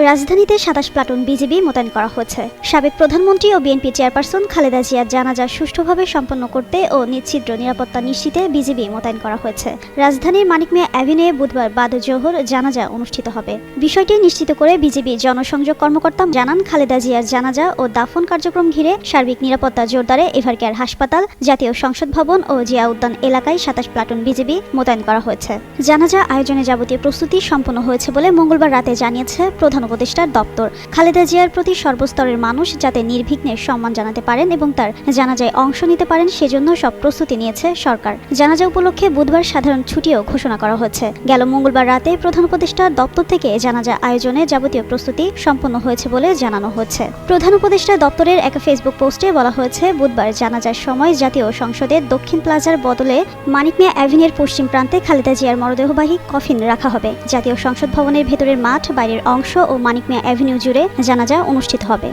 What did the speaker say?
রাজধানীতে ২৭ platoon BGB মোতায়েন করা হয়েছে। সাবেক প্রধানমন্ত্রী ও বিএনপি চেয়ারপারসন খালেদা জিয়ার জানাজা সুষ্ঠুভাবে সম্পন্ন করতে ও নিশ্ছিদ্র নিরাপত্তা নিশ্চিতে বিজিবি মোতায়েন করা হয়েছে। রাজধানীর মানিক মিয়া অ্যাভিনিউয়ে বুধবার বাদ জোহর জানাজা অনুষ্ঠিত হবে। বিষয়টি নিশ্চিত করে বিজিবি জনসংযোগ কর্মকর্তা জানান, খালেদা জিয়ার জানাজা ও দাফন কার্যক্রম ঘিরে সার্বিক নিরাপত্তা জোরদারে এভারকেয়ার হাসপাতাল, জাতীয় সংসদ ভবন ও জিয়া উদ্যান এলাকায় ২৭ প্লাটুন বিজিবি মোতায়েন করা হয়েছে। জানাজা আয়োজনে যাবতীয় প্রস্তুতি সম্পন্ন হয়েছে বলে মঙ্গলবার রাতে জানিয়েছে প্রধান উপদেষ্টার দপ্তর। খালেদা জিয়ার প্রতি সর্বস্তরের মানুষ যাতে নির্বিঘ্নে সম্মান জানাতে পারেন এবং তার জানাজায় অংশ নিতে পারেন সেজন্য সব প্রস্তুতি নিয়েছে সরকার। জানাজা উপলক্ষে বুধবার সাধারণ ছুটিও ঘোষণা করা হয়েছে। গেল মঙ্গলবার রাতে প্রধান উপদেষ্টার দপ্তর থেকে জানাজা আয়োজনে যাবতীয় প্রস্তুতি সম্পন্ন হয়েছে বলে জানানো হয়েছে। প্রধান উপদেষ্টা দপ্তরের এক ফেসবুক পোস্টে বলা হয়েছে, বুধবার জানাজার সময় জাতীয় সংসদের দক্ষিণ প্লাজার বদলে মানিক মিয়া অ্যাভিনিউর পশ্চিম প্রান্তে খালেদা জিয়ার মরদেহবাহী কফিন রাখা হবে। জাতীয় সংসদ ভবনের ভেতরের মাঠ, বাইরের অংশ ও মানিক মিয়া অ্যাভিনিউ জুড়ে জানাজা অনুষ্ঠিত হবে।